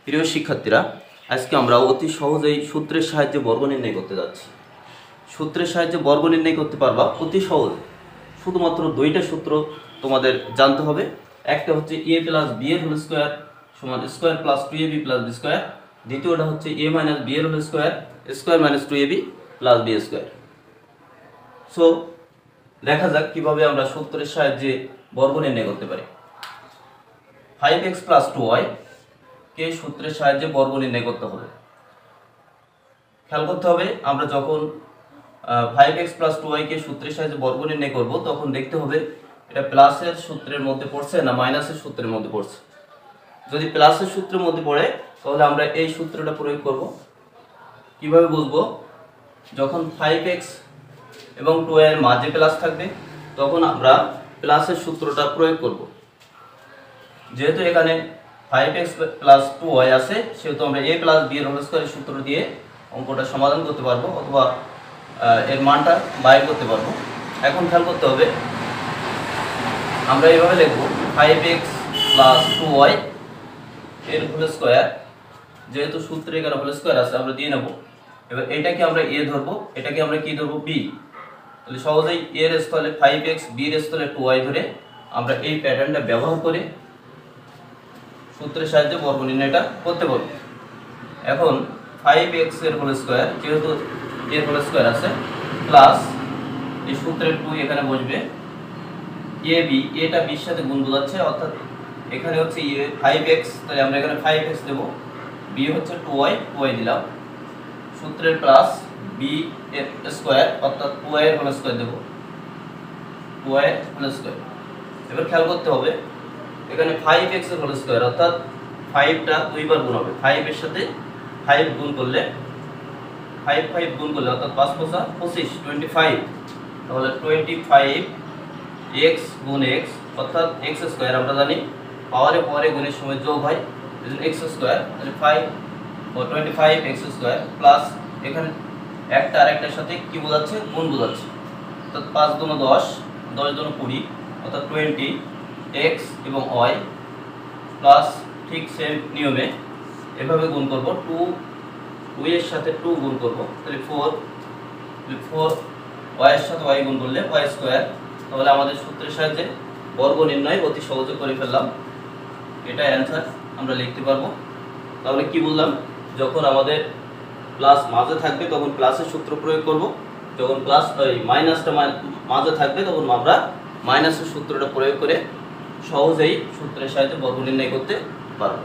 প্রিয় শিক্ষার্থীরা, আজকে আমরা অতি সহজেই সূত্রের সাহায্যে বর্গ নির্ণয় করতে যাচ্ছি। সূত্রের সাহায্যে বর্গ নির্ণয় করতে পারবা অতি সহজে। শুধুমাত্র দুইটা সূত্র তোমাদের জানতে হবে। একটা হচ্ছে a প্লাস b এর হোল স্কয়ার সমান square plus 2ab plus b square. দ্বিতীয়টা হচ্ছে a মাইনাস b এর whole square square minus 2ab plus b square. So দেখা যাক কিভাবে আমরা সূত্রের সাহায্যে বর্গ নির্ণয় করতে পারি। 5x প্লাস 2y কে সূত্রের সাহায্যে বর্গ নির্ণয় করতে হবে। খেয়াল করতে হবে, আমরা যখন 5x প্লাস 2y কে সূত্রের সাহায্যে বর্গ নির্ণয় করব তখন দেখতে হবে এটা প্লাসের সূত্রের মধ্যে পড়ছে না মাইনাসের সূত্রের মধ্যে পড়ছে। যদি প্লাসের সূত্রের মধ্যে পড়ে তাহলে আমরা এই সূত্রটা প্রয়োগ করব। কিভাবে বুঝবো? যখন 5x এবং 2y এর মাঝে প্লাস থাকবে তখন আমরা প্লাসের সূত্রটা প্রয়োগ করব। যেহেতু এখানে 5x প্লাস 2y আছে সেহেতু আমরা a প্লাস b এর হোল স্কয়ারের সূত্র দিয়ে অঙ্কটা সমাধান করতে পারবো অথবা এর মানটা বাইর করতে পারবো। এখন খেয়াল করতে হবে, আমরা এইভাবে লিখব 5x প্লাস 2y এর হোল স্কয়ার। যেহেতু সূত্রে এখানে হোল স্কয়ার আছে আমরা দিয়ে নেব। এবার এটাকে আমরা a ধরবো, এটাকে আমরা কি ধরবো? b। তাহলে সহজেই a এর স্থলে 5x, b এর স্থলে 2y ধরে আমরা এই প্যাটার্নটা ব্যবহার করে সূত্রের সাহায্যে বর্গ নির্ণয়টা করতে পারবো। এখন 5x এর হোল স্কয়ার, যেহেতু এর হোল স্কয়ার আছে, প্লাস এই সূত্রের 2 এখানে বসবে, ab, এটা b এর সাথে গুণ বোঝাচ্ছে, অর্থাৎ এখানে হচ্ছে 5x, তাহলে আমরা এখানে 5x দেব, b হচ্ছে 2y দিলাম, সূত্রের প্লাস b এর স্কয়ার অর্থাৎ 2y এর হোল স্কয়ার দেব, 2y এর হোল স্কয়ার। এবার খেয়াল করতে হবে, এখানে 5x এর হোল স্কয়ার অর্থাৎ 5টা দুইবার গুণ হবে। 5 এর সাথে 5 গুণ করলে 5 গুণ করলে অর্থাৎ 5 5 25 25, তাহলে 25x গুণ x অর্থাৎ x স্কয়ার। আমরা জানি পাওয়ারে পাওয়ারে গুণের সময় যোগ হয়, এজন্য x স্কয়ার, তাহলে 5 ও 25x স্কয়ার প্লাস এখানে একটা আরেকটার সাথে কি বোঝাচ্ছে? গুণ বোঝাচ্ছে, অর্থাৎ 5 দুনো 10, 10 দুনো 20, অর্থাৎ 20 x এবং y প্লাস ঠিক সেম নিয়মে এভাবে গুণ করব, 2 এর সাথে 2 গুণ করব, তাহলে 4 y এর সাথে y গুণ করলে y স্কয়ার। তাহলে আমাদের সূত্রের সাহায্যে বর্গ নির্ণয় অতি সহজে করে ফেললাম। এটা অ্যানসার আমরা লিখতে পারবো। তাহলে কি বললাম? যখন আমাদের প্লাস মাঝে থাকবে তখন প্লাসের সূত্র প্রয়োগ করব, যখন প্লাস মাইনাসটা মাঝে থাকবে তখন আমরা মাইনাসের সূত্রটা প্রয়োগ করে সহজেই সূত্রের সাহায্যে বর্গ নির্ণয় করতে পারবো।